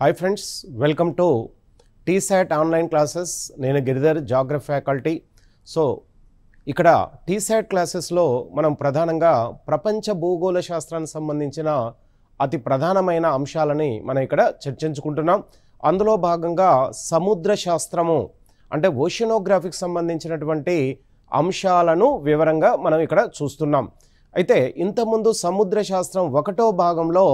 Hi friends, welcome to TSAT online classes. నేను Giridhar, geography faculty. So ఇక్కడ TSAT క్లాసెస్లో మనం ప్రధానంగా ప్రపంచ భూగోళ శాస్త్రానికి సంబంధించిన అతి ప్రధానమైన అంశాలని మనం ఇక్కడ చర్చించుకుంటున్నాం. అందులో భాగంగా సముద్ర శాస్త్రము అంటే ఓషనోగ్రఫీకి సంబంధించినటువంటి అంశాలను వివరంగా మనం ఇక్కడ చూస్తున్నాం. అయితే ఇంతకుముందు సముద్ర శాస్త్రం 1వ భాగంలో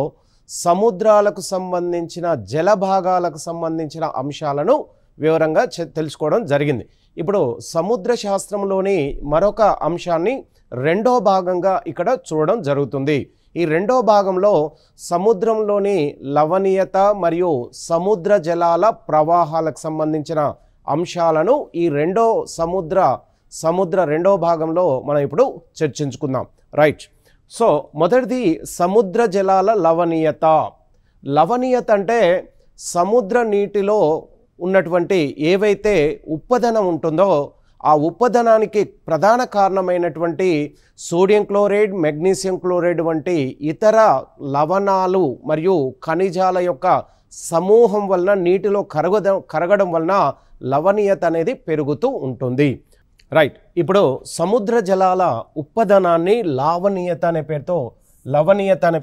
సముద్రాలకు సంబంధించిన జల భాగాలకు సంబంధించిన అంశాలను వివరంగా తెలుసుకోవడం జరిగింది. ఇప్పుడు సముద్ర శాస్త్రంలోని మరొక అంశాన్ని 2వ భాగంగా ఇక్కడ చూడడం జరుగుతుంది. ఈ 2వ భాగంలో సముద్రంలోని లవణీయత మరియు సముద్ర జలాల ప్రవాహాలకు సంబంధించిన అంశాలను ఈ సముద్ర 2వ భాగంలో మనం ఇప్పుడు చర్చించుకుందాం. రైట్. సో మొదటిది సముద్ర జలాల లవణీయత. లవణీయత అంటే సముద్ర నీటిలో ఉన్నటువంటి ఏవైతే ఉప్పదనం ఉంటుందో ఆ ఉప్పదనానికి ప్రధాన కారణమైనటువంటి సోడియం క్లోరైడ్, మెగ్నీషియం క్లోరైడ్ వంటి ఇతర లవణాలు మరియు ఖనిజాల యొక్క సమూహం వలన నీటిలో కరగడం వలన లవణీయత అనేది పెరుగుతూ ఉంటుంది. రైట్. ఇప్పుడు సముద్ర జలాల ఉప్పదనాన్ని లవణీయత అనే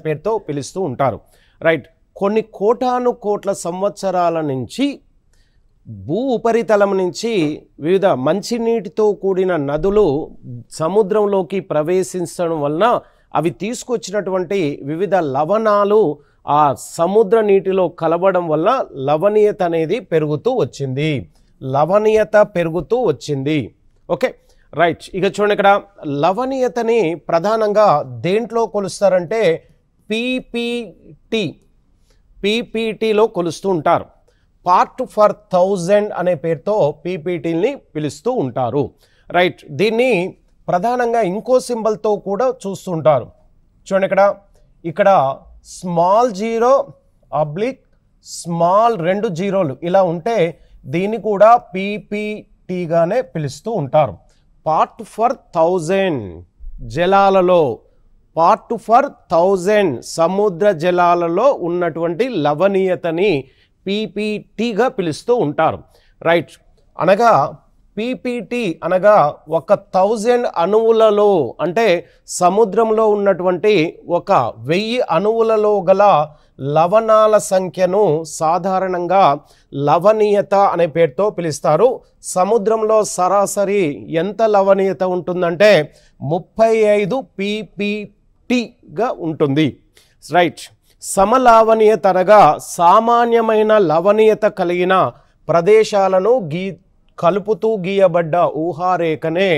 పేరుతో పిలుస్తూ ఉంటారు. రైట్. కొన్ని కోటాను కోట్ల సంవత్సరాల నుంచి భూ ఉపరితలం నుంచి వివిధ మంచినీటితో కూడిన నదులు సముద్రంలోకి ప్రవేశించడం వలన అవి తీసుకొచ్చినటువంటి వివిధ లవణాలు ఆ సముద్ర నీటిలో కలవడం వల్ల లవణీయత అనేది పెరుగుతూ వచ్చింది. ఓకే. రైట్. ఇక చూడండి, ఇక్కడ లవణీయతని ప్రధానంగా దేంట్లో కొలుస్తారంటే పీపీటీలో కొలుస్తూ ఉంటారు. పార్ట్ ఫర్ 1000 అనే పేరుతో పీపీటీని పిలుస్తూ ఉంటారు. రైట్. దీన్ని ప్రధానంగా ఇంకో సింబల్తో కూడా చూస్తూ ఉంటారు. చూడండి, ఇక్కడ స్మాల్ 0 / స్మాల్ 2 జీరోలు ఇలా ఉంటే దీన్ని కూడా పీపీటీగానే పిలుస్తూ ఉంటారు. పార్ట్ ఫర్ 1000 జలాలలో, పార్ట్ ఫర్ 1000 సముద్ర జలాలలో ఉన్నటువంటి లవణీయతని పీపీటీగా పిలుస్తూ ఉంటారు. రైట్. అనగా పీపీటీ అనగా 1000 అణువులలో అంటే సముద్రంలో ఉన్నటువంటి 1000 అణువులలో గల లవణాల సంఖ్యను సాధారణంగా లవణీయత అనే పేరుతో పిలుస్తారు. సముద్రంలో సరాసరి ఎంత లవణీయత ఉంటుందంటే 35 పీపీటీగా ఉంటుంది. రైట్. సమలవణీయత అనగా సామాన్యమైన లవణీయత కలిగిన ప్రదేశాలను కలుపుతూ గీయబడ్డ ఊహారేఖనే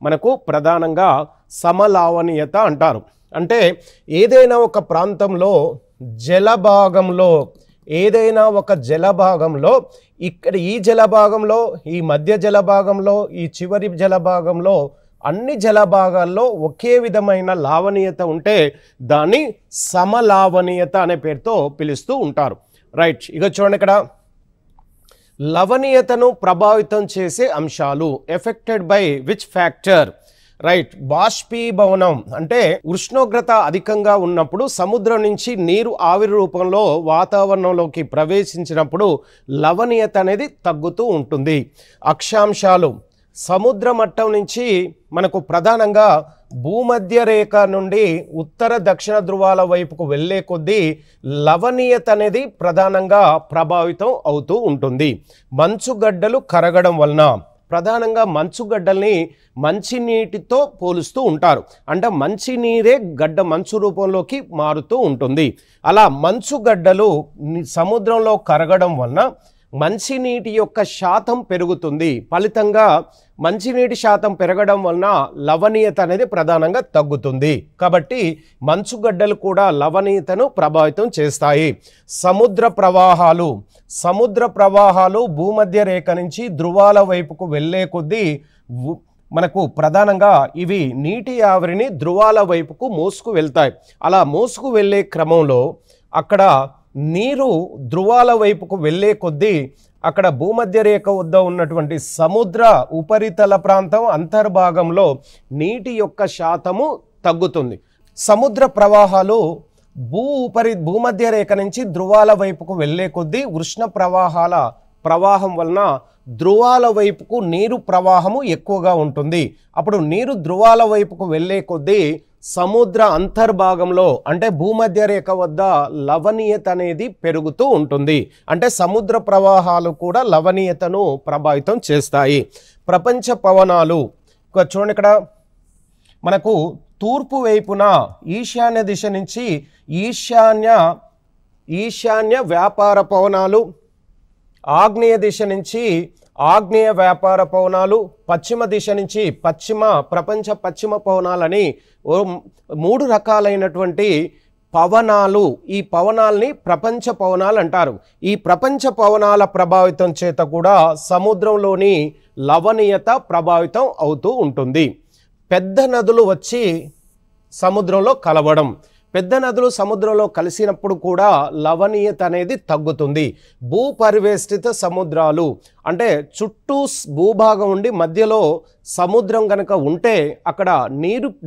మనకు ప్రధానంగా సమలవణీయత అంటారు. అంటే ఏదైనా ఒక ప్రాంతంలో ఏదైనా ఒక జలభాగంలో ఇక్కడ ఈ జలభాగంలో, ఈ మధ్య జలభాగంలో, ఈ చివరి జలభాగంలో అన్ని జలభాగాల్లో ఒకే విధమైన లావణీయత ఉంటే దాన్ని సమలావణీయత అనే పేరుతో పిలుస్తూ ఉంటారు. రైట్. ఇక చూడండి, ఇక్కడ లవణీయతను ప్రభావితం చేసే అంశాలు affected by which factor. Right. బాష్పీభవనం అంటే ఉష్ణోగ్రత అధికంగా ఉన్నప్పుడు సముద్రం నుంచి నీరు ఆవిరి రూపంలో వాతావరణంలోకి ప్రవేశించినప్పుడు లవణీయత అనేది తగ్గుతూ ఉంటుంది. అక్షాంశాలు సముద్ర మట్టం నుంచి మనకు ప్రధానంగా భూమధ్య రేఖ నుండి ఉత్తర దక్షిణ ధృవాల వైపుకు వెళ్ళే కొద్దీ లవణీయత అనేది ప్రధానంగా ప్రభావితం అవుతూ ఉంటుంది. మంచుగడ్డలు కరగడం వలన ప్రధానంగా మంచుగడ్డల్ని మంచినీటితో పోలుస్తూ ఉంటారు. అంటే మంచినీరే మంచు రూపంలోకి మారుతూ ఉంటుంది. అలా మంచుగడ్డలు సముద్రంలో కరగడం వలన మంచినీటి యొక్క శాతం పెరుగుతుంది. ఫలితంగా మంచినీటి శాతం పెరగడం వలన లవణీయత అనేది ప్రధానంగా తగ్గుతుంది. కాబట్టి మంచుగడ్డలు కూడా లవణీయతను ప్రభావితం చేస్తాయి. సముద్ర ప్రవాహాలు భూమధ్య రేఖ నుంచి ధృవాల వైపుకు వెళ్ళే కొద్దీ మనకు ప్రధానంగా ఇవి నీటి ఆవిరిని ధృవాల వైపుకు మోసుకు వెళ్తాయి. అలా మోసుకు వెళ్ళే క్రమంలో అక్కడ నీరు ధృవాల వైపుకు వెళ్ళే కొద్దీ అక్కడ భూమధ్య రేఖ వద్ద ఉన్నటువంటి సముద్ర ఉపరితల ప్రాంతం అంతర్భాగంలో నీటి యొక్క శాతము తగ్గుతుంది. సముద్ర ప్రవాహాలు భూమధ్య రేఖ నుంచి ధ్రువాల వైపుకు వెళ్ళే కొద్దీ ఉష్ణ ప్రవాహాల ప్రవాహం వలన ధ్రువాల వైపుకు నీరు ప్రవాహము ఎక్కువగా ఉంటుంది. అప్పుడు నీరు ధ్రువాల వైపుకు వెళ్ళే కొద్దీ సముద్ర అంతర్భాగంలో అంటే భూమధ్య రేఖ వద్ద లవణీయత అనేది పెరుగుతూ ఉంటుంది. అంటే సముద్ర ప్రవాహాలు కూడా లవణీయతను ప్రభావితం చేస్తాయి. ప్రపంచ పవనాలు చూడండి, ఇక్కడ మనకు తూర్పు వైపున ఈశాన్య దిశ నుంచి ఈశాన్య వ్యాపార పవనాలు, ఆగ్నేయ దిశ నుంచి ఆగ్నేయ వ్యాపార పవనాలు, పశ్చిమ దిశ నుంచి ప్రపంచ పశ్చిమ పవనాలని 3 రకాలైనటువంటి పవనాలు. ఈ పవనాల్ని ప్రపంచ పవనాలు అంటారు. ఈ ప్రపంచ పవనాల ప్రభావితం చేత కూడా సముద్రంలోని లవణీయత ప్రభావితం అవుతూ ఉంటుంది. పెద్ద నదులు వచ్చి సముద్రంలో కలవడం, పెద్ద నదులు సముద్రంలో కలిసినప్పుడు కూడా లవణీయత అనేది తగ్గుతుంది. భూపరివేష్టిత సముద్రాలు అంటే చుట్టూ భూభాగం ఉండి మధ్యలో సముద్రం కనుక ఉంటే అక్కడ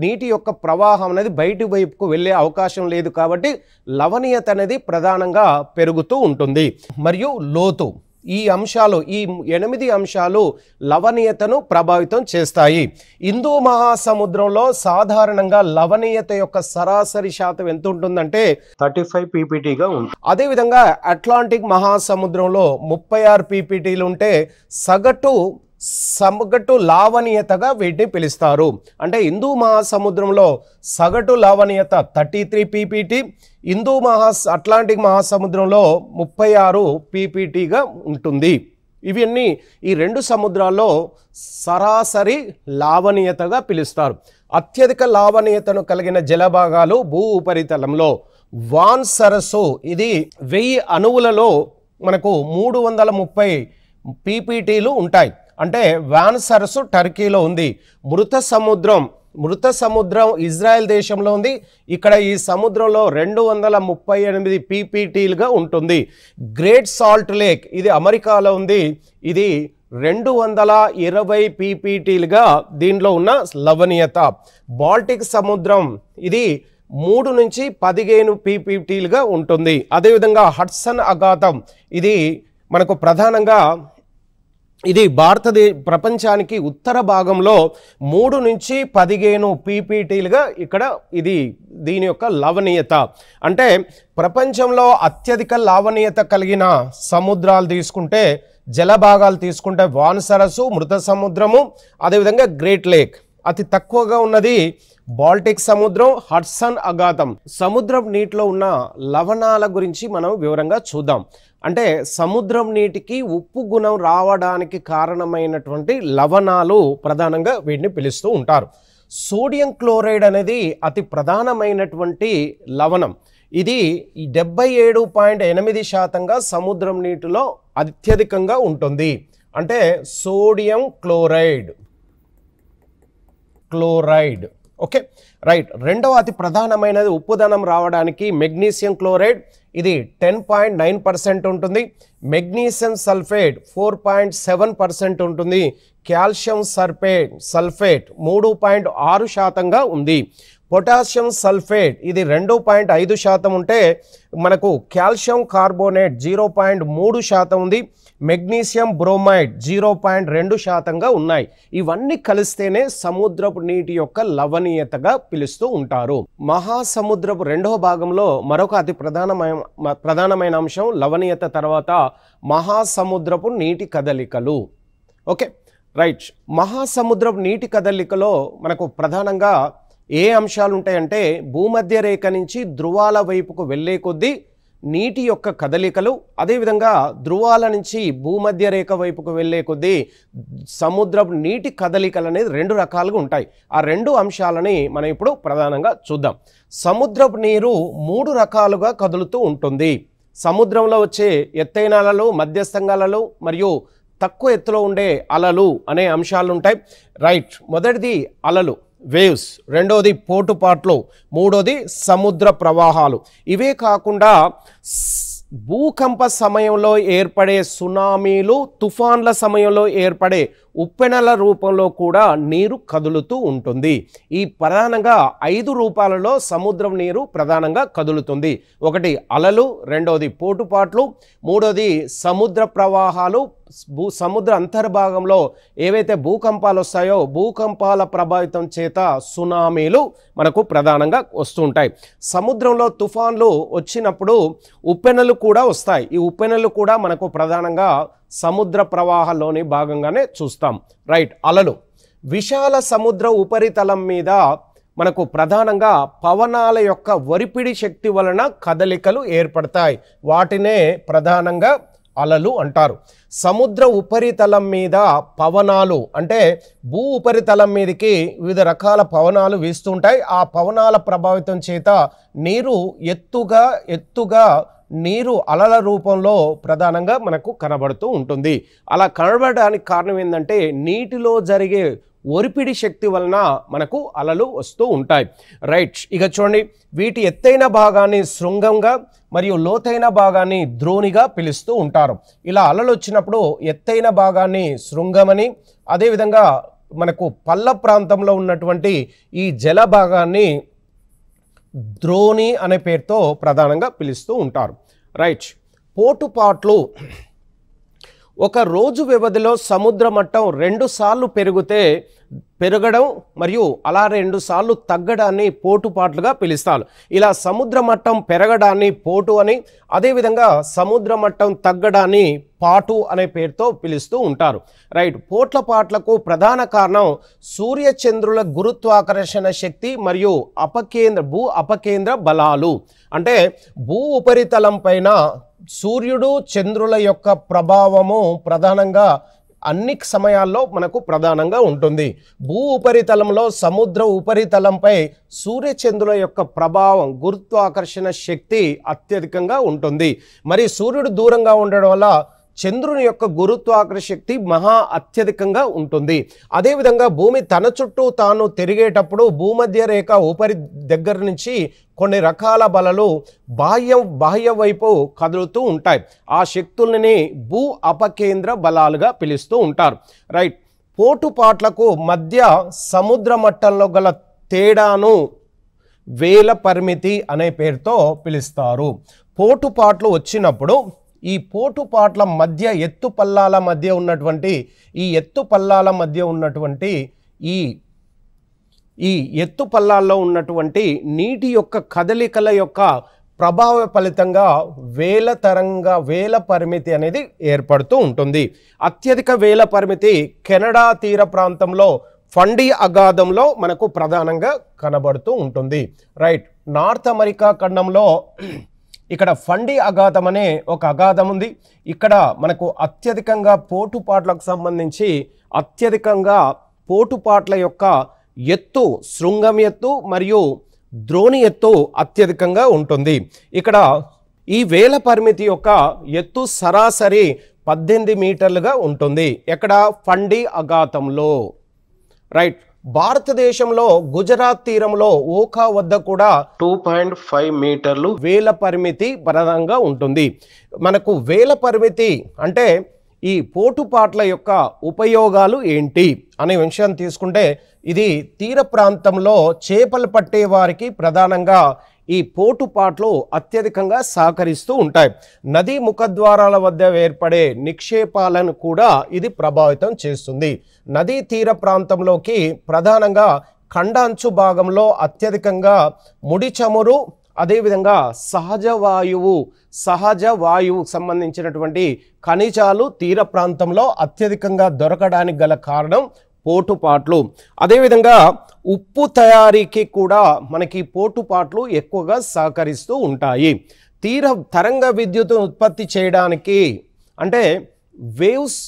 నీటి యొక్క ప్రవాహం అనేది బయటి వైపుకు వెళ్ళే అవకాశం లేదు. కాబట్టి లవణీయత అనేది ప్రధానంగా పెరుగుతూ ఉంటుంది. మరియు లోతు, ఈ 8 అంశాలు లవణీయతను ప్రభావితం చేస్తాయి. హిందూ మహాసముద్రంలో సాధారణంగా లవణీయత యొక్క సరాసరి శాతం ఎంత ఉంటుందంటే 35 ppt ఉంటుంది. అదేవిధంగా అట్లాంటిక్ మహాసముద్రంలో 36 pptలు ఉంటే సగటు లావణీయతగా వీటిని పిలుస్తారు. అంటే హిందూ మహాసముద్రంలో సగటు లావణీయత 33 ppt, అట్లాంటిక్ మహాసముద్రంలో 36 pptగా ఉంటుంది. ఇవన్నీ ఈ 2 సముద్రాల్లో సరాసరి లావణీయతగా పిలుస్తారు. అత్యధిక లావణీయతను కలిగిన జలభాగాలు భూ ఉపరితలంలో వాన్ సరస్సు, ఇది 1000 అణువులలో మనకు 330 pptలు ఉంటాయి. అంటే వాన్ సరస్సు టర్కీలో ఉంది. మృత సముద్రం ఇజ్రాయెల్ దేశంలో ఉంది. ఇక్కడ ఈ సముద్రంలో 238 pptలుగా ఉంటుంది. గ్రేట్ సాల్ట్ లేక్, ఇది అమెరికాలో ఉంది. ఇది 220 pptలుగా దీనిలో ఉన్న లవణీయత. బాల్టిక్ సముద్రం ఇది 3 నుంచి 15 pptలుగా ఉంటుంది. అదేవిధంగా హడ్సన్ అఖాతం, ఇది మనకు ప్రధానంగా ఇది ప్రపంచానికి ఉత్తర భాగంలో 3 నుంచి 15 pptలుగా ఇక్కడ దీని యొక్క లవణీయత. అంటే ప్రపంచంలో అత్యధిక లావణీయత కలిగిన సముద్రాలు తీసుకుంటే, జలభాగాలు తీసుకుంటే వాన్ సరస్సు, మృత సముద్రము, అదేవిధంగా గ్రేట్ లేక్. అతి తక్కువగా ఉన్నది బాల్టిక్ సముద్రం, హడ్సన్ అఖాతం. సముద్రం నీటిలో ఉన్న లవణాల గురించి మనం వివరంగా చూద్దాం. అంటే సముద్రం నీటికి ఉప్పు గుణం రావడానికి కారణమైనటువంటి లవణాలు ప్రధానంగా వీటిని పిలుస్తూ ఉంటారు. సోడియం క్లోరైడ్ అనేది అతి ప్రధానమైనటువంటి లవణం. ఇది 77.8% సముద్రం నీటిలో అత్యధికంగా ఉంటుంది. అంటే సోడియం క్లోరైడ్. Okay, right. రెండవ అతి ప్రధానమైనది ఉప్పుదనం రావడానికి మెగ్నీషియం క్లోరైడ్, ఇది 10.9% ఉంటుంది. మెగ్నీషియం సల్ఫేట్ 4.7% ఉంటుంది. కాల్షియం సల్ఫేట్ 3.6%గా ఉంది. పొటాషియం సల్ఫేట్ ఇది 2.5% ఉంటే మనకు కాల్షియం కార్బోనేట్ 0.3% ఉంది. మెగ్నీషియం బ్రోమైడ్ 0.2%గా ఉన్నాయి. ఇవన్నీ కలిస్తేనే సముద్రపు నీటి యొక్క లవణీయతగా పిలుస్తూ ఉంటారు. మహాసముద్రపు రెండవ భాగంలో మరొక అతి ప్రధానమైన అంశం లవణీయత తర్వాత మహాసముద్రపు నీటి కదలికలు. Okay, right. మహాసముద్రపు నీటి కదలికలో మనకు ప్రధానంగా ఏ అంశాలు ఉంటాయంటే భూమధ్య రేఖ నుంచి ధ్రువాల వైపుకు వెళ్ళే కొద్దీ నీటి యొక్క కదలికలు, అదేవిధంగా ధ్రువాల నుంచి భూమధ్య రేఖ వైపుకు వెళ్ళే కొద్దీ సముద్రపు నీటి కదలికలు అనేది 2 రకాలుగా ఉంటాయి. ఆ 2 అంశాలని మనం ఇప్పుడు ప్రధానంగా చూద్దాం. సముద్రపు నీరు 3 రకాలుగా కదులుతూ ఉంటుంది. సముద్రంలో వచ్చే ఎత్తైన అలలు, మధ్యస్థంగా అలలు మరియు తక్కువ ఎత్తులో ఉండే అలలు అనే అంశాలు ఉంటాయి. రైట్. మొదటిది అలలు, వేవ్స్, రెండోది పోటుపాట్లు, మూడోది సముద్ర ప్రవాహాలు. ఇవే కాకుండా భూకంప సమయంలో ఏర్పడే సునామీలు, తుఫాన్ల సమయంలో ఏర్పడే ఉప్పెనల రూపంలో కూడా నీరు కదులుతూ ఉంటుంది. ఈ ప్రధానంగా 5 రూపాలలో సముద్రం నీరు ప్రధానంగా కదులుతుంది. ఒకటి అలలు, రెండవది పోటుపాట్లు, మూడోది సముద్ర ప్రవాహాలు, సముద్ర అంతర్భాగంలో ఏవైతే భూకంపాలు వస్తాయో భూకంపాల ప్రభావితం చేత సునామీలు మనకు ప్రధానంగా వస్తుంటాయి. సముద్రంలో తుఫాన్లు వచ్చినప్పుడు ఉప్పెనలు కూడా వస్తాయి. ఈ ఉప్పెనలు కూడా మనకు ప్రధానంగా సముద్ర ప్రవాహంలోని భాగంగానే చూస్తాం. రైట్. అలలు విశాల సముద్ర ఉపరితలం మీద మనకు ప్రధానంగా పవనాల యొక్క ఒరిపిడి శక్తి వలన కదలికలు ఏర్పడతాయి. వాటినే ప్రధానంగా అలలు అంటారు. సముద్ర ఉపరితలం మీద పవనాలు అంటే భూ ఉపరితలం మీదకి వివిధ రకాల పవనాలు వీస్తుంటాయి. ఆ పవనాల ప్రభావితం చేత నీరు ఎత్తుగా నీరు అలల రూపంలో ప్రధానంగా మనకు కనబడుతూ ఉంటుంది. అలా కనబడడానికి కారణం ఏంటంటే నీటిలో జరిగే ఒరిపిడి శక్తి వలన మనకు అలలు వస్తూ ఉంటాయి. రైట్. ఇక చూడండి, వీటి ఎత్తైన భాగాన్ని శృంగంగా మరియు లోతైన భాగాన్ని ద్రోణిగా పిలుస్తూ ఉంటారు. ఇలా అలలు వచ్చినప్పుడు ఎత్తైన భాగాన్ని శృంగమని, అదేవిధంగా మనకు పల్ల ప్రాంతంలో ఉన్నటువంటి ఈ జల భాగాన్ని ద్రోణి అనే పేరుతో ప్రధానంగా పిలుస్తూ ఉంటారు. రైట్. పోటుపాట్లు ఒక రోజు వ్యవధిలో సముద్ర మట్టం 2 సార్లు పెరగడం మరియు అలా 2 సార్లు తగ్గడాన్ని పోటుపాట్లుగా పిలుస్తారు. ఇలా సముద్ర మట్టం పెరగడాన్ని పోటు అని, అదేవిధంగా సముద్ర మట్టం తగ్గడాన్ని పాటు అనే పేరుతో పిలుస్తూ ఉంటారు. రైట్. పోట్లపాట్లకు ప్రధాన కారణం సూర్యచంద్రుల గురుత్వాకర్షణ శక్తి మరియు భూ అపకేంద్ర బలాలు. అంటే భూ ఉపరితలం పైన సూర్యుడు చంద్రుల యొక్క ప్రభావము ప్రధానంగా అన్ని సమయాల్లో మనకు ప్రధానంగా ఉంటుంది. భూ ఉపరితలంలో సముద్ర ఉపరితలంపై సూర్యచంద్రుల యొక్క ప్రభావం, గురుత్వాకర్షణ శక్తి అత్యధికంగా ఉంటుంది. మరి సూర్యుడు దూరంగా ఉండడం వల్ల చంద్రుని యొక్క గురుత్వాకర్షణ శక్తి అత్యధికంగా ఉంటుంది. అదేవిధంగా భూమి తన చుట్టూ తాను తిరిగేటప్పుడు భూమధ్య రేఖ ఉపరి దగ్గర నుంచి కొన్ని రకాల బలాలు బాహ్య వైపు కదులుతూ ఉంటాయి. ఆ శక్తులని భూ అపకేంద్ర బలాలుగా పిలుస్తూ ఉంటారు. రైట్. పోటుపాట్లకు మధ్య సముద్ర మట్టంలో గల తేడాను వేల పరిమితి అనే పేరుతో పిలుస్తారు. పోటుపాట్లు వచ్చినప్పుడు ఈ పోటుపాట్ల మధ్య ఎత్తుపల్లాల మధ్య ఉన్నటువంటి ఈ ఎత్తుపల్లాల్లో ఉన్నటువంటి నీటి యొక్క కదలికల యొక్క ప్రభావ ఫలితంగా వేల పరిమితి అనేది ఏర్పడుతూ ఉంటుంది. అత్యధిక వేల పరిమితి కెనడా తీర ప్రాంతంలో ఫండీ అగాధంలో మనకు ప్రధానంగా కనబడుతూ ఉంటుంది. రైట్. నార్త్ అమెరికా ఖండంలో ఇక్కడ ఫండీ అగాధం అనే ఒక అగాధం ఉంది. ఇక్కడ మనకు అత్యధికంగా పోటుపాట్లకు సంబంధించి పోటుపాట్ల యొక్క ఎత్తు, శృంగం ఎత్తు మరియు ద్రోణి ఎత్తు అత్యధికంగా ఉంటుంది. ఇక్కడ ఈ వేల పరిమితి యొక్క ఎత్తు సరాసరి 18 మీటర్లుగా ఉంటుంది. ఎక్కడ? ఫండీ అగాధంలో. రైట్. భారతదేశంలో గుజరాత్ తీరంలో ఓఖా వద్ద కూడా 2.5 మీటర్లు వేల పరిమితి ప్రధానంగా ఉంటుంది. మనకు వేల పరిమితి అంటే ఈ పోటుపాట్ల యొక్క ఉపయోగాలు ఏంటి అనే విషయాన్ని తీసుకుంటే, ఇది తీర ప్రాంతంలో చేపలు పట్టే వారికి ప్రధానంగా ఈ పోటుపాట్లు అత్యధికంగా సహకరిస్తూ ఉంటాయి. నదీ ముఖద్వారాల వద్ద ఏర్పడే నిక్షేపాలను కూడా ఇది ప్రభావితం చేస్తుంది. నదీ తీర ప్రాంతంలోకి ప్రధానంగా ఖండాంచు భాగంలో అత్యధికంగా ముడి చమురు, అదేవిధంగా సహజ వాయువు సంబంధించినటువంటి ఖనిజాలు తీర ప్రాంతంలో అత్యధికంగా దొరకడానికి గల కారణం పోటుపాట్లు. అదేవిధంగా ఉప్పు తయారీకి కూడా మనకి పోటుపాట్లు ఎక్కువగా సహకరిస్తూ ఉంటాయి. తరంగ విద్యుత్ ఉత్పత్తి చేయడానికి అంటే వేవ్స్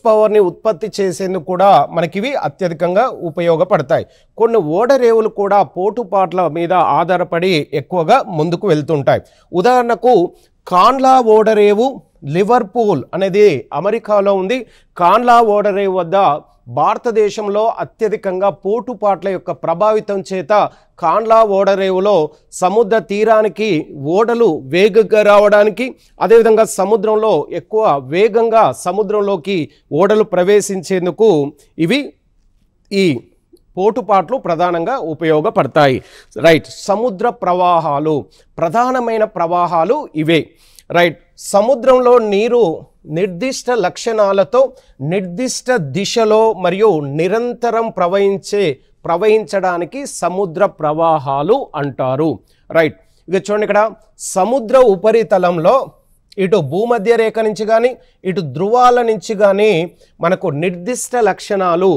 పవర్ని ఉత్పత్తి చేసేందుకు కూడా మనకివి అత్యధికంగా ఉపయోగపడతాయి. కొన్ని ఓడరేవులు కూడా పోటుపాట్ల మీద ఆధారపడి ఎక్కువగా ముందుకు వెళ్తుంటాయి. ఉదాహరణకు కాన్లా ఓడరేవు లివర్పూల్ అనేది అమెరికాలో ఉంది. కాన్లా ఓడరేవు వద్ద భారతదేశంలో అత్యధికంగా పోటుపాట్ల యొక్క ప్రభావితం చేత కాండ్లా ఓడరేవులో సముద్ర తీరానికి ఓడలు వేగంగా రావడానికి, అదేవిధంగా సముద్రంలో ఎక్కువ వేగంగా సముద్రంలోకి ఓడలు ప్రవేశించేందుకు ఈ పోటుపాట్లు ప్రధానంగా ఉపయోగపడతాయి. రైట్. సముద్ర ప్రవాహాలు, ప్రధానమైన ప్రవాహాలు ఇవే. రైట్. సముద్రంలో నీరు నిర్దిష్ట లక్షణాలతో నిర్దిష్ట దిశలో మరియు నిరంతరం ప్రవహించడానికి సముద్ర ప్రవాహాలు అంటారు. రైట్. ఇక చూడండి, ఇక్కడ సముద్ర ఉపరితలంలో ఇటు భూమధ్య రేఖ నుంచి కానీ ఇటు ధ్రువాల నుంచి కానీ మనకు నిర్దిష్ట లక్షణాలు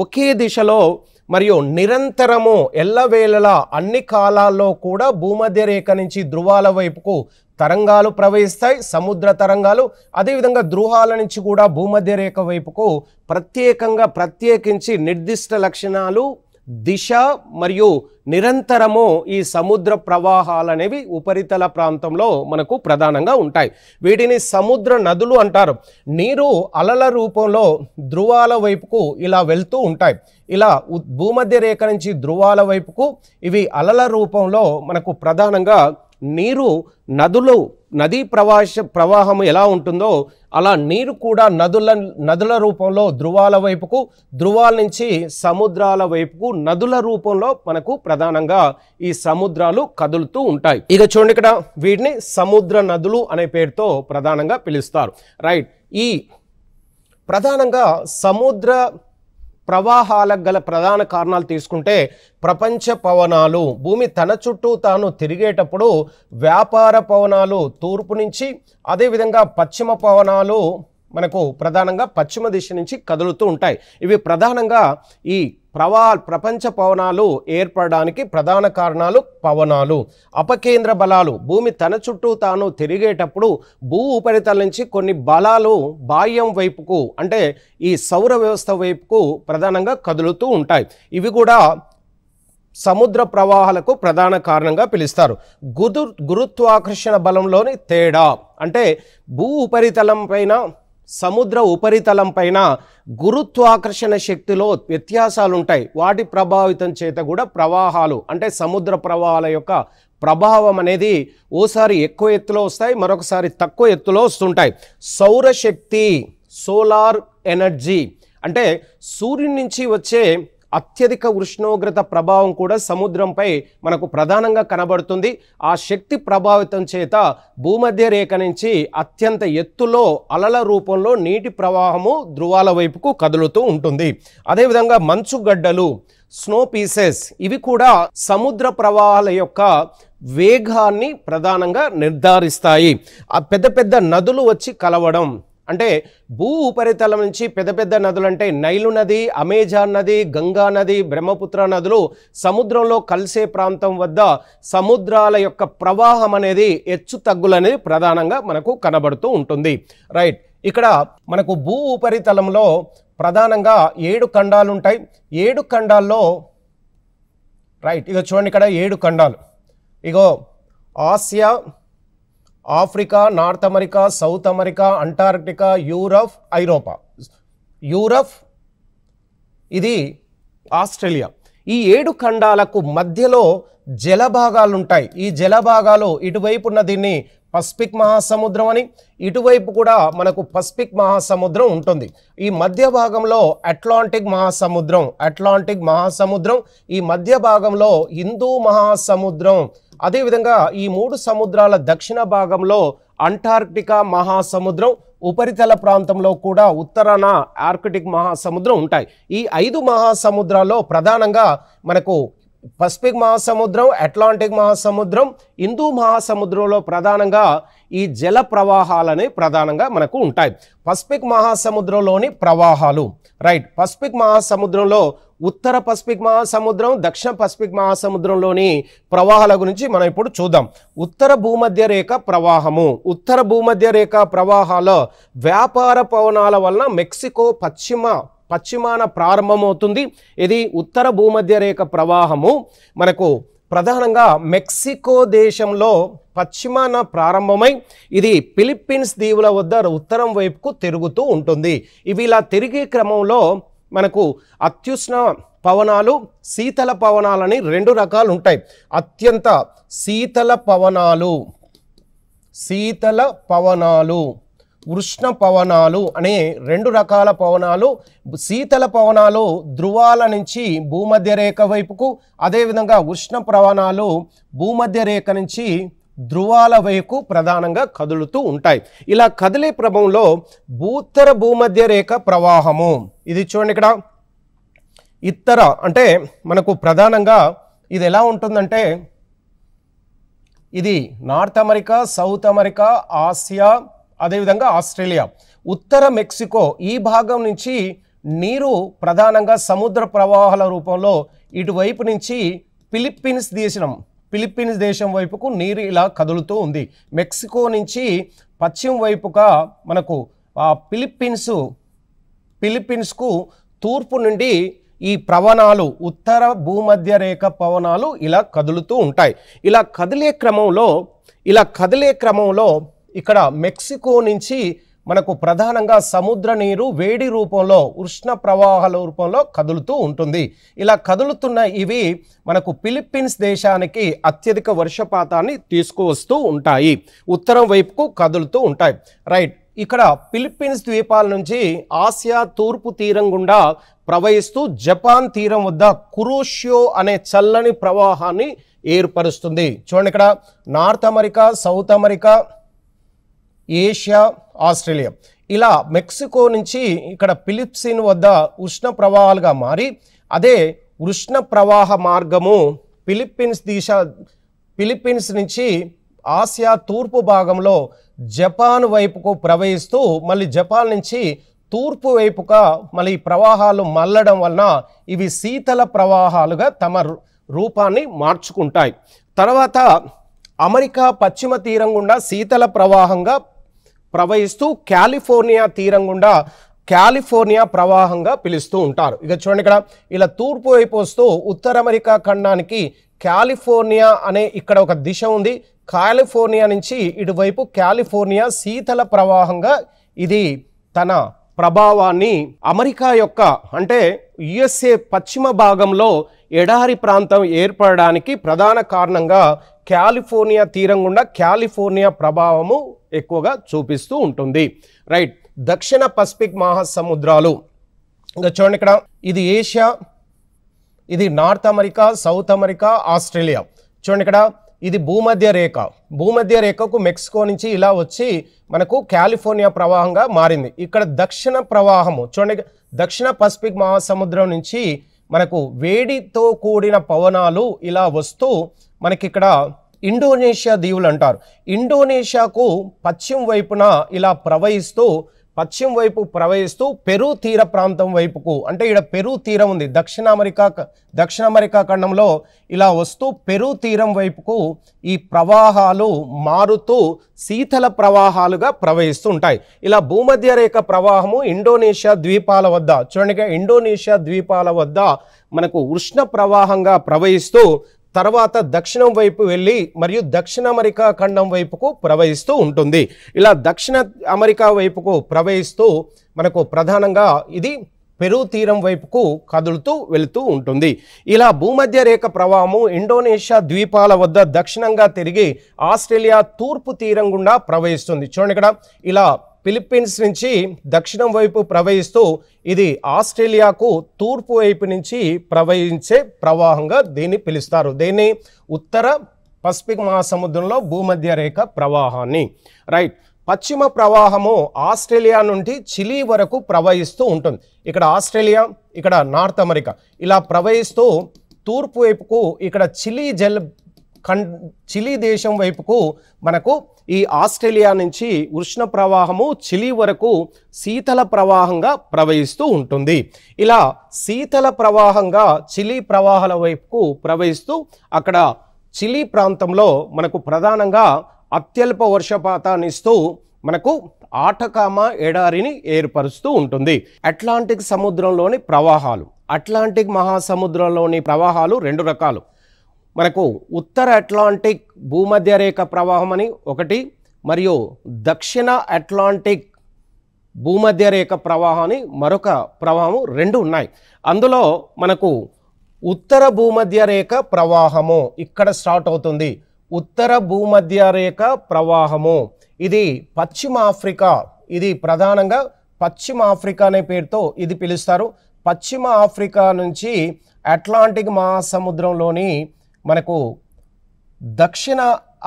ఒకే దిశలో మరియు నిరంతరము ఎల్లవేళలా అన్ని కాలాల్లో కూడా భూమధ్య రేఖ నుంచి ధ్రువాల వైపుకు తరంగాలు ప్రవహిస్తాయి, సముద్ర తరంగాలు. అదేవిధంగా ధ్రువాల నుంచి కూడా భూమధ్య రేఖ వైపుకు ప్రత్యేకించి నిర్దిష్ట లక్షణాలు, దిశ మరియు నిరంతరము ఈ సముద్ర ప్రవాహాలు అనేవి ఉపరితల ప్రాంతంలో మనకు ప్రధానంగా ఉంటాయి. వీటిని సముద్ర నదులు అంటారు. నీరు అలల రూపంలో ధ్రువాల వైపుకు ఇలా వెళ్తూ ఉంటాయి. ఇలా భూమధ్య రేఖ నుంచి ధ్రువాల వైపుకు ఇవి అలల రూపంలో మనకు ప్రధానంగా నీరు నదీ ప్రవాహం ఎలా ఉంటుందో అలా నీరు కూడా నదుల రూపంలో ధ్రువాల వైపుకు, ధ్రువాల నుంచి సముద్రాల వైపుకు నదుల రూపంలో మనకు ప్రధానంగా ఈ సముద్రాలు కదులుతూ ఉంటాయి. ఇక చూడండి, ఇక్కడ వీటిని సముద్ర నదులు అనే పేరుతో ప్రధానంగా పిలుస్తారు. రైట్. ఈ ప్రధానంగా సముద్ర ప్రవాహాలకు గల ప్రధాన కారణాలు తీసుకుంటే ప్రపంచ పవనాలు, భూమి తన చుట్టూ తాను తిరిగేటప్పుడు వ్యాపార పవనాలు తూర్పు నుంచి, అదేవిధంగా పశ్చిమ పవనాలు మనకు ప్రధానంగా పశ్చిమ దిశ నుంచి కదులుతూ ఉంటాయి. ఇవి ప్రధానంగా ఈ ప్రపంచ పవనాలు ఏర్పడడానికి ప్రధాన కారణాలు పవనాలు. అపకేంద్ర బలాలు, భూమి తన చుట్టూ తాను తిరిగేటప్పుడు భూ ఉపరితలం నుంచి కొన్ని బలాలు బాహ్యం వైపుకు అంటే ఈ సౌర వ్యవస్థ వైపుకు ప్రధానంగా కదులుతూ ఉంటాయి. ఇవి కూడా సముద్ర ప్రవాహాలకు ప్రధాన కారణంగా పిలుస్తారు. గురుత్వాకర్షణ బలంలోని తేడా అంటే భూ ఉపరితలం పైన సముద్ర ఉపరితలం పైన గురుత్వాకర్షణ శక్తిలో వ్యత్యాసాలు ఉంటాయి. వాటి ప్రభావితం చేత కూడా ప్రవాహాలు అంటే సముద్ర ప్రవాహాల యొక్క ప్రభావం అనేది ఓసారి ఎక్కువ ఎత్తులో వస్తాయి, మరొకసారి తక్కువ ఎత్తులో వస్తుంటాయి. సౌరశక్తి, సోలార్ ఎనర్జీ అంటే సూర్యుని నుంచి వచ్చే అత్యధిక ఉష్ణోగ్రత ప్రభావం కూడా సముద్రంపై మనకు ప్రధానంగా కనబడుతుంది. ఆ శక్తి ప్రభావితం చేత భూమధ్య రేఖ నుంచి అత్యంత ఎత్తులో అలల రూపంలో నీటి ప్రవాహము ధ్రువాల వైపుకు కదులుతూ ఉంటుంది. అదేవిధంగా మంచుగడ్డలు, స్నో పీసెస్ ఇవి కూడా సముద్ర ప్రవాహాల యొక్క వేగాన్ని ప్రధానంగా నిర్ధారిస్తాయి. ఆ పెద్ద పెద్ద నదులు వచ్చి కలవడం అంటే భూ ఉపరితలం నుంచి పెద్ద పెద్ద నదులు అంటే నైలు నది, అమెజాన్ నది, గంగా నది, బ్రహ్మపుత్ర నదులు సముద్రంలో కలిసే ప్రాంతం వద్ద సముద్రాల యొక్క ప్రవాహం అనేది హెచ్చు తగ్గులు అనేది ప్రధానంగా మనకు కనబడుతూ ఉంటుంది. రైట్. ఇక్కడ మనకు భూ ఉపరితలంలో ప్రధానంగా 7 ఖండాలు ఉంటాయి. 7 ఖండాల్లో రైట్ ఇక చూడండి, ఇక్కడ 7 ఖండాలు. ఇగో Asia, Africa, North America, South America, Antarctica, Europe, ఇది ఆస్ట్రేలియా. ఈ 7 ఖండాలకు మధ్యలో జలభాగాలు ఉంటాయి. ఈ జలభాగాలు ఇటువైపు ఉన్న దీన్ని పసిఫిక్ మహాసముద్రం అని, ఇటువైపు కూడా మనకు పసిఫిక్ మహాసముద్రం ఉంటుంది. ఈ మధ్య భాగంలో అట్లాంటిక్ మహాసముద్రం, ఈ మధ్య భాగంలో హిందూ మహాసముద్రం, అదేవిధంగా ఈ 3 సముద్రాల దక్షిణ భాగంలో అంటార్క్టికా మహాసముద్రం, ఉపరితల ప్రాంతంలో కూడా ఉత్తరాన ఆర్కిటిక్ మహాసముద్రం ఉంటాయి. ఈ 5 మహాసముద్రాల్లో ప్రధానంగా మనకు పసిఫిక్ మహాసముద్రం, అట్లాంటిక్ మహాసముద్రం, హిందూ మహాసముద్రంలో ప్రధానంగా ఈ జల ప్రవాహాలనే ప్రధానంగా మనకు ఉంటాయి. పసిఫిక్ మహాసముద్రంలోని ప్రవాహాలు. రైట్. పసిఫిక్ మహాసముద్రంలో ఉత్తర పసిఫిక్ మహాసముద్రం, దక్షిణ పసిఫిక్ మహాసముద్రంలోని ప్రవాహాల గురించి మనం ఇప్పుడు చూద్దాం. ఉత్తర భూమధ్య రేఖ ప్రవాహము. ఉత్తర భూమధ్య రేఖ ప్రవాహాల వ్యాపార పవనాల వలన మెక్సికో పశ్చిమాన ప్రారంభమవుతుంది. ఇది ఉత్తర భూమధ్య రేఖ ప్రవాహము మనకు ప్రధానంగా మెక్సికో దేశంలో పశ్చిమాన ప్రారంభమై ఇది ఫిలిప్పీన్స్ దీవుల వద్ద ఉత్తరం వైపుకు తిరుగుతూ ఉంటుంది. ఇవి ఇలా తిరిగే క్రమంలో మనకు అత్యుష్ణ పవనాలు, శీతల పవనాలని రెండు రకాలు ఉంటాయి. అత్యంత శీతల పవనాలు, ఉష్ణ పవనాలు అనే రెండు రకాల పవనాలు. శీతల పవనాలు ధ్రువాల నుంచి భూమధ్య రేఖ వైపుకు, అదేవిధంగా ఉష్ణ పవనాలు భూమధ్య రేఖ నుంచి ధ్రువాల వైపు ప్రధానంగా కదులుతూ ఉంటాయి. ఇలా కదిలే క్రమంలో ఉత్తర భూమధ్య రేఖ ప్రవాహము, ఇది చూడండి ఇక్కడ ఇత్తర అంటే మనకు ప్రధానంగా ఇది ఎలా ఉంటుందంటే ఇది north America, South America, Asia, అదేవిధంగా ఆస్ట్రేలియా, ఉత్తర మెక్సికో ఈ భాగం నుంచి నీరు ప్రధానంగా సముద్ర ప్రవాహాల రూపంలో ఇటువైపు నుంచి ఫిలిప్పీన్స్ దేశం వైపుకు నీరు ఇలా కదులుతూ ఉంది. మెక్సికో నుంచి పశ్చిమ వైపుగా మనకు ఫిలిప్పీన్స్కు తూర్పు నుండి ఈ పవనాలు, ఉత్తర భూమధ్య రేఖ పవనాలు ఇలా కదులుతూ ఉంటాయి. ఇలా కదిలే క్రమంలో ఇక్కడ మెక్సికో నుంచి మనకు ప్రధానంగా సముద్ర నీరు వేడి రూపంలో, ఉష్ణ ప్రవాహాల రూపంలో కదులుతూ ఉంటుంది. ఇలా కదులుతున్న ఇవి మనకు ఫిలిప్పీన్స్ దేశానికి అత్యధిక వర్షపాతాన్ని తీసుకువస్తూ ఉంటాయి, ఉత్తరం వైపుకు కదులుతూ ఉంటాయి. రైట్, ఇక్కడ ఫిలిప్పీన్స్ ద్వీపాల నుంచి ఆసియా తూర్పు తీరం గుండా ప్రవహిస్తూ జపాన్ తీరం వద్ద కురోషియో అనే చల్లని ప్రవాహాన్ని ఏర్పరుస్తుంది. చూడండి ఇక్కడ north America, South America, Asia, Australia, ఇలా మెక్సికో నుంచి ఇక్కడ ఫిలిప్పీన్స్ వద్ద ఉష్ణ ప్రవాహాలుగా మారి అదే ఉష్ణ ప్రవాహ మార్గము ఫిలిప్పీన్స్ నుంచి ఆసియా తూర్పు భాగంలో జపాన్ వైపుకు ప్రవహిస్తూ మళ్ళీ జపాన్ నుంచి తూర్పు వైపుగా మళ్ళీ ప్రవాహాలు మళ్ళడం వలన ఇవి శీతల ప్రవాహాలుగా తమ రూపాన్ని మార్చుకుంటాయి. తర్వాత అమెరికా పశ్చిమ తీరం గుండా శీతల ప్రవాహంగా ప్రవహిస్తూ కాలిఫోర్నియా తీరం గుండా కాలిఫోర్నియా ప్రవాహంగా పిలుస్తూ ఉంటారు. ఇక చూడండి ఇక్కడ ఇలా తూర్పు వైపు వస్తూ ఉత్తర అమెరికా ఖండానికి కాలిఫోర్నియా అనే ఇక్కడ ఒక దిశ ఉంది. కాలిఫోర్నియా నుంచి ఇటువైపు కాలిఫోర్నియా శీతల ప్రవాహంగా ఇది తన ప్రభావాన్ని అమెరికా యొక్క అంటే యుఎస్ఏ పశ్చిమ భాగంలో ఎడారి ప్రాంతం ఏర్పడడానికి ప్రధాన కారణంగా కాలిఫోర్నియా తీరం గుండా కాలిఫోర్నియా ప్రభావము ఎక్కువగా చూపిస్తూ ఉంటుంది. రైట్, దక్షిణ పసిఫిక్ మహాసముద్రాలు, ఇంకా చూడండి ఇక్కడ ఇది ఏషియా, ఇది north America, South America, Australia. చూడండి ఇక్కడ ఇది భూమధ్య రేఖకు మెక్సికో నుంచి ఇలా వచ్చి మనకు కాలిఫోర్నియా ప్రవాహంగా మారింది. ఇక్కడ దక్షిణ ప్రవాహము చూడండి, దక్షిణ పసిఫిక్ మహాసముద్రం నుంచి మనకు వేడితో కూడిన పవనాలు ఇలా వస్తూ మనకి ఇక్కడ ఇండోనేషియా దీవులు అంటారు. ఇండోనేషియాకు పశ్చిమ వైపున ఇలా పశ్చిమ వైపు ప్రవహిస్తూ పెరు తీర ప్రాంతం వైపుకు, అంటే ఇక్కడ పెరు తీరం ఉంది దక్షిణ అమెరికా ఖండంలో ఇలా వస్తూ పెరు తీరం వైపుకు ఈ ప్రవాహాలు మారుతూ శీతల ప్రవాహాలుగా ప్రవహిస్తూ ఉంటాయి. ఇలా భూమధ్య రేఖ ప్రవాహము ఇండోనేషియా ద్వీపాల వద్ద చూడండి, ఇండోనేషియా ద్వీపాల వద్ద మనకు ఉష్ణ ప్రవాహంగా ప్రవహిస్తూ తర్వాత దక్షిణం వైపు వెళ్ళి మరియు దక్షిణ అమెరికా ఖండం వైపుకు ప్రవహిస్తూ ఉంటుంది. ఇలా దక్షిణ అమెరికా వైపుకు ప్రవహిస్తూ మనకు ప్రధానంగా ఇది పెరు తీరం వైపుకు కదులుతూ వెళుతూ ఉంటుంది. ఇలా భూమధ్య రేఖ ప్రవాహము ఇండోనేషియా ద్వీపాల వద్ద దక్షిణంగా తిరిగి ఆస్ట్రేలియా తూర్పు తీరం గుండా ప్రవహిస్తుంది. చూడండి ఇక్కడ ఇలా ఫిలిప్పీన్స్ నుంచి దక్షిణం వైపు ప్రవహిస్తూ ఇది ఆస్ట్రేలియాకు తూర్పు వైపు నుంచి ప్రవహించే ప్రవాహంగా దీన్ని పిలుస్తారు. దీన్ని ఉత్తర పసిఫిక్ మహాసముద్రంలో భూమధ్య రేఖ ప్రవాహాన్ని. రైట్, పశ్చిమ ప్రవాహము ఆస్ట్రేలియా నుండి చిలీ వరకు ప్రవహిస్తూ ఉంటుంది. ఇక్కడ ఆస్ట్రేలియా, ఇక్కడ నార్త్ అమెరికా ఇలా ప్రవహిస్తూ తూర్పు వైపుకు ఇక్కడ చిలీ దేశం వైపుకు మనకు ఈ ఆస్ట్రేలియా నుంచి ఉష్ణ ప్రవాహము చిలీ వరకు శీతల ప్రవాహంగా ప్రవహిస్తూ ఉంటుంది. ఇలా శీతల ప్రవాహంగా చిలీ ప్రవాహాల వైపుకు ప్రవహిస్తూ అక్కడ చిలీ ప్రాంతంలో మనకు ప్రధానంగా అత్యల్ప వర్షపాతాన్ని ఇస్తూ మనకు ఆటకామా ఎడారిని ఏర్పరుస్తూ ఉంటుంది. అట్లాంటిక్ సముద్రంలోని ప్రవాహాలు, అట్లాంటిక్ మహాసముద్రంలోని ప్రవాహాలు రెండు రకాలు. మనకు ఉత్తర అట్లాంటిక్ భూమధ్య రేఖ ప్రవాహం అని ఒకటి, మరియు దక్షిణ అట్లాంటిక్ భూమధ్య రేఖ ప్రవాహం అని మరొక ప్రవాహము రెండు ఉన్నాయి. అందులో మనకు ఉత్తర భూమధ్య రేఖ ప్రవాహము ఇక్కడ స్టార్ట్ అవుతుంది. ఉత్తర భూమధ్య రేఖ ప్రవాహము ఇది పశ్చిమ ఆఫ్రికా, ఇది ప్రధానంగా పశ్చిమ ఆఫ్రికా అనే పేరుతో ఇది పిలుస్తారు. పశ్చిమ ఆఫ్రికా నుంచి అట్లాంటిక్ మహాసముద్రంలోని మనకు దక్షిణ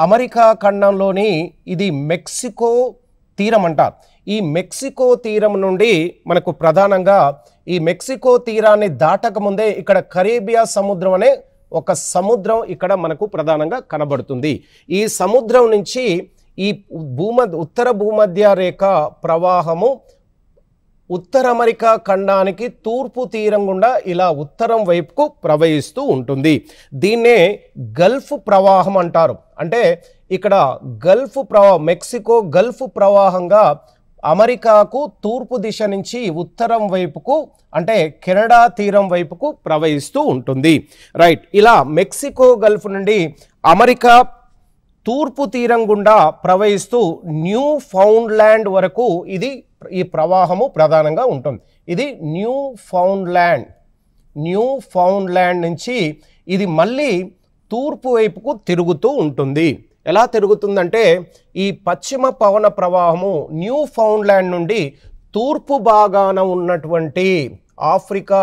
అమెరికా ఖండంలోని ఇది మెక్సికో తీరం అంటారు. ఈ మెక్సికో తీరం నుండి మనకు ప్రధానంగా ఈ మెక్సికో తీరాన్ని దాటక ముందే ఇక్కడ కరేబియా సముద్రం అనే ఒక సముద్రం ఇక్కడ మనకు ప్రధానంగా కనబడుతుంది. ఈ సముద్రం నుంచి ఈ ఉత్తర భూమధ్య రేఖ ప్రవాహము ఉత్తర అమెరికా ఖండానికి తూర్పు తీరం గుండా ఇలా ఉత్తరం వైపుకు ప్రవహిస్తూ ఉంటుంది. దీన్నే గల్ఫ్ ప్రవాహం అంటారు. అంటే ఇక్కడ గల్ఫ్ ప్రవాహం, మెక్సికో గల్ఫ్ ప్రవాహంగా అమెరికాకు తూర్పు దిశ నుంచి ఉత్తరం వైపుకు అంటే కెనడా తీరం వైపుకు ప్రవహిస్తూ ఉంటుంది. రైట్, ఇలా మెక్సికో గల్ఫ్ నుండి అమెరికా తూర్పు తీరం గుండా ప్రవహిస్తూ న్యూ ఫౌండ్ ల్యాండ్ వరకు ఈ ప్రవాహము ప్రధానంగా ఉంటుంది. ఇది న్యూ ఫౌండ్ ల్యాండ్ నుంచి ఇది మళ్ళీ తూర్పు వైపుకు తిరుగుతూ ఉంటుంది. ఎలా తిరుగుతుందంటే ఈ పశ్చిమ పవన ప్రవాహము న్యూ ఫౌండ్ ల్యాండ్ నుండి తూర్పు భాగాన ఉన్నటువంటి ఆఫ్రికా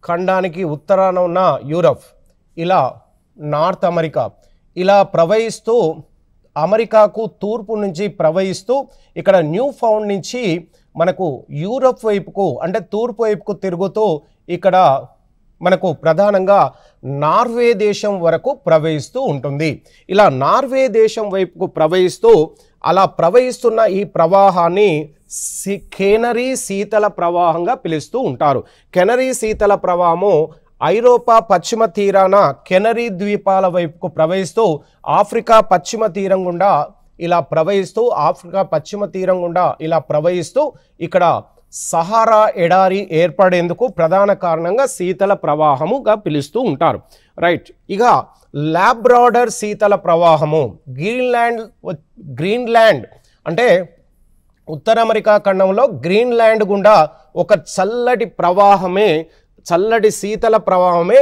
ఖండానికి ఉత్తరాన ఉన్న యూరప్, ఇలా నార్త్ అమెరికా ఇలా ప్రవహిస్తూ అమెరికాకు తూర్పు నుంచి ప్రవహిస్తూ ఇక్కడ న్యూ ఫౌండ్ నుంచి మనకు యూరప్ వైపుకు అంటే తూర్పు వైపుకు తిరుగుతూ ఇక్కడ మనకు ప్రధానంగా నార్వే దేశం వరకు ప్రవహిస్తూ ఉంటుంది. ఇలా నార్వే దేశం వైపుకు ప్రవహిస్తూ అలా ప్రవహిస్తున్న ఈ ప్రవాహాన్ని కెనరీ శీతల ప్రవాహంగా పిలుస్తూ ఉంటారు. కెనరీ శీతల ప్రవాహము ఐరోపా పశ్చిమ తీరాన కెనరీ ద్వీపాల వైపుకు ప్రవహిస్తూ ఆఫ్రికా పశ్చిమ తీరం గుండా ఇలా ప్రవహిస్తూ ఇక్కడ సహారా ఎడారి ఏర్పడేందుకు ప్రధాన కారణంగా శీతల ప్రవాహముగా పిలుస్తూ ఉంటారు. రైట్, ఇక లాబ్రాడర్ శీతల ప్రవాహము గ్రీన్లాండ్ అంటే ఉత్తర అమెరికా ఖండంలో గ్రీన్లాండ్ గుండా ఒక చల్లటి శీతల ప్రవాహమే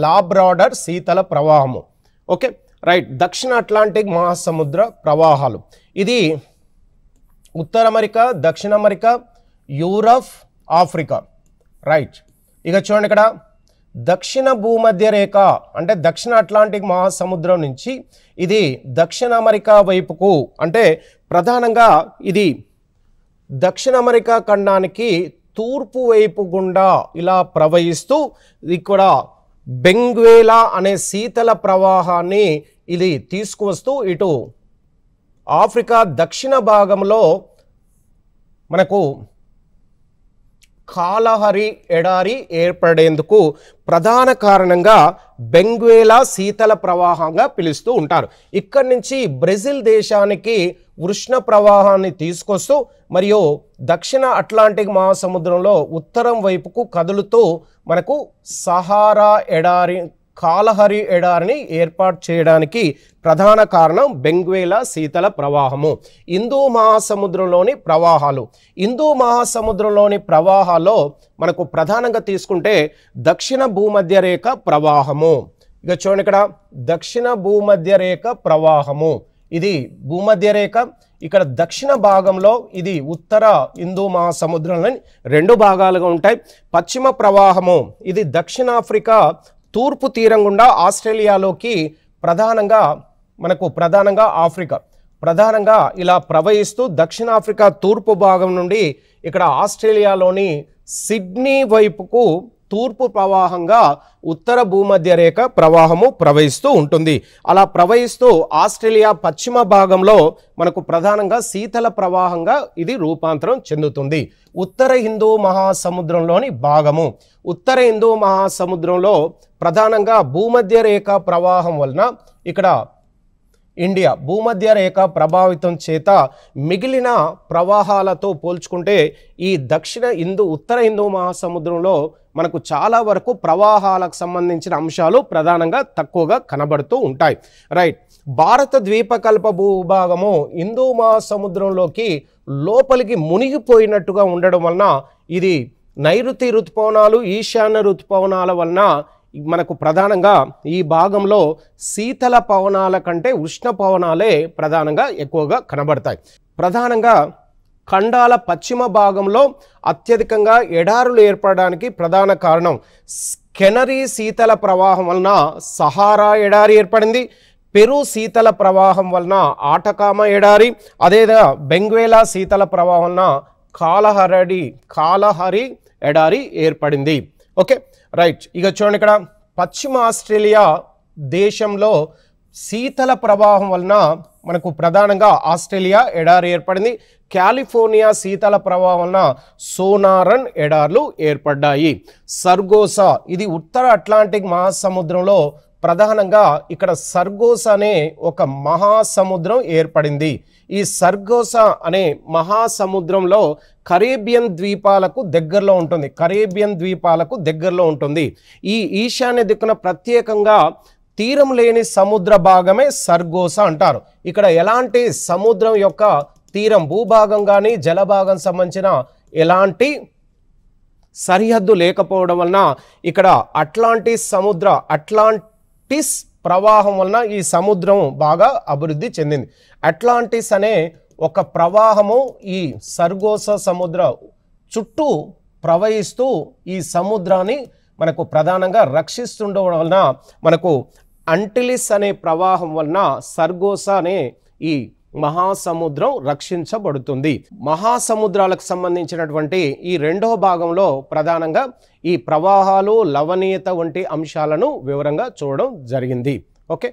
లాబ్రాడర్ శీతల ప్రవాహము. Okay, right. దక్షిణ అట్లాంటిక్ మహాసముద్ర ప్రవాహాలు ఇది ఉత్తర అమెరికా, దక్షిణ అమెరికా, యూరప్, ఆఫ్రికా. రైట్, ఇక చూడండి ఇక్కడ దక్షిణ భూమధ్య రేఖ అంటే దక్షిణ అట్లాంటిక్ మహాసముద్రం నుంచి ఇది దక్షిణ అమెరికా వైపుకు అంటే ప్రధానంగా ఇది దక్షిణ అమెరికా ఖండానికి తూర్పు వైపు గుండా ఇలా ప్రవహిస్తూ ఇక్కడ బెంగ్వేలా అనే శీతల ప్రవాహాన్ని ఇది తీసుకువస్తూ ఇటు ఆఫ్రికా దక్షిణ భాగంలో మనకు కాలహరి ఎడారి ఏర్పడేందుకు ప్రధాన కారణంగా బెంగ్వేలా శీతల ప్రవాహంగా పిలుస్తూ ఉంటారు. ఇక్కడి నుంచి బ్రెజిల్ దేశానికి ఉష్ణ ప్రవాహాన్ని తీసుకొస్తూ మరియు దక్షిణ అట్లాంటిక్ మహాసముద్రంలో ఉత్తరం వైపుకు కదులుతూ మనకు సహారా ఎడారి కాలహరి ఎడారిని ఏర్పాటు చేయడానికి ప్రధాన కారణం బెంగ్వేలా శీతల ప్రవాహము. హిందూ మహాసముద్రంలోని ప్రవాహాల్లో మనకు ప్రధానంగా తీసుకుంటే దక్షిణ భూమధ్య రేఖ ప్రవాహము. ఇక చూడండి ఇక్కడ దక్షిణ భూమధ్య రేఖ ప్రవాహము ఇది భూమధ్య రేఖ. ఇక్కడ దక్షిణ భాగంలో ఇది ఉత్తర హిందూ మహాసముద్రంలోని రెండు భాగాలుగా ఉంటాయి. పశ్చిమ ప్రవాహము ఇది దక్షిణాఫ్రికా తూర్పు తీరం గుండా ఆస్ట్రేలియాలోకి ప్రధానంగా ఆఫ్రికా ఇలా ప్రవహిస్తూ దక్షిణాఫ్రికా తూర్పు భాగం నుండి ఇక్కడ ఆస్ట్రేలియాలోని సిడ్నీ వైపుకు తూర్పు ప్రవాహంగా ఉత్తర భూమధ్య రేఖ ప్రవాహము ప్రవహిస్తూ ఉంటుంది. అలా ప్రవహిస్తూ ఆస్ట్రేలియా పశ్చిమ భాగంలో మనకు ప్రధానంగా శీతల ప్రవాహంగా ఇది రూపాంతరం చెందుతుంది. ఉత్తర హిందూ మహాసముద్రంలోని భాగము. ఉత్తర హిందూ మహాసముద్రంలో ప్రధానంగా భూమధ్య రేఖ ప్రవాహం వలన ఇక్కడ ఇండియా భూమధ్య రేఖ ప్రభావితం చేత మిగిలిన ప్రవాహాలతో పోల్చుకుంటే ఈ ఉత్తర హిందూ మహాసముద్రంలో మనకు చాలా వరకు ప్రవాహాలకు సంబంధించిన అంశాలు ప్రధానంగా తక్కువగా కనబడుతూ ఉంటాయి. రైట్. భారత ద్వీపకల్ప భూభాగము హిందూ మహాసముద్రంలోకి లోపలికి మునిగిపోయినట్టుగా ఉండడం వలన ఇది నైరుతి ఋతుపవనాలు ఈశాన్య ఋతుపవనాల వలన మనకు ప్రధానంగా ఈ భాగంలో శీతల పవనాల కంటే ఉష్ణ పవనాలే ప్రధానంగా ఎక్కువగా కనబడతాయి. ప్రధానంగా ఖండాల పశ్చిమ భాగంలో అత్యధికంగా ఎడారులు ఏర్పడడానికి ప్రధాన కారణం కెనరీ శీతల ప్రవాహం వలన సహారా ఎడారి ఏర్పడింది. పెరు శీతల ప్రవాహం వలన ఆటకామ ఎడారి, అదేవిధంగా బెంగ్వేలా శీతల ప్రవాహం వలన కాలహరి ఎడారి ఏర్పడింది. Okay right. ఇక చూడండి, ఇక్కడ పశ్చిమ ఆస్ట్రేలియా దేశంలో శీతల ప్రవాహం వలన మనకు ప్రధానంగా ఆస్ట్రేలియా ఎడారి ఏర్పడింది. కాలిఫోర్నియా శీతల ప్రవాహం వలన సోనారన్ ఎడార్లు ఏర్పడ్డాయి. సర్గోసా ఇది ఉత్తర అట్లాంటిక్ మహాసముద్రంలో ప్రధానంగా ఇక్కడ సర్గోసా అనే ఒక మహాసముద్రం ఏర్పడింది. ఈ సర్గోసా అనే మహాసముద్రంలో కరేబియన్ ద్వీపాలకు దగ్గరలో ఉంటుంది. ఈ ఈశాన్య దిక్కున ప్రత్యేకంగా తీరం లేని సముద్ర భాగమే సర్గోసా అంటారు. ఇక్కడ ఎలాంటి సముద్రం యొక్క తీరం భూభాగం కానీ జలభాగం సంబంధించిన ఎలాంటి సరిహద్దు లేకపోవడం వలన ఇక్కడ అట్లాంటిస్ ప్రవాహం వలన ఈ సముద్రం బాగా అభివృద్ధి చెందింది. అట్లాంటిస్ అనే ఒక ప్రవాహము ఈ సర్గోసా సముద్ర చుట్టూ ప్రవహిస్తూ ఈ సముద్రాన్ని మనకు ప్రధానంగా రక్షిస్తుండడం వలన మనకు అంటిలిస్ అనే ప్రవాహం వలన సర్గోసా అనే ఈ మహాసముద్రం రక్షించబడుతుంది. మహాసముద్రాలకు సంబంధించినటువంటి ఈ రెండవ భాగంలో ప్రధానంగా ఈ ప్రవాహాలు లవణీయత వంటి అంశాలను వివరంగా చూడడం జరిగింది. ఓకే.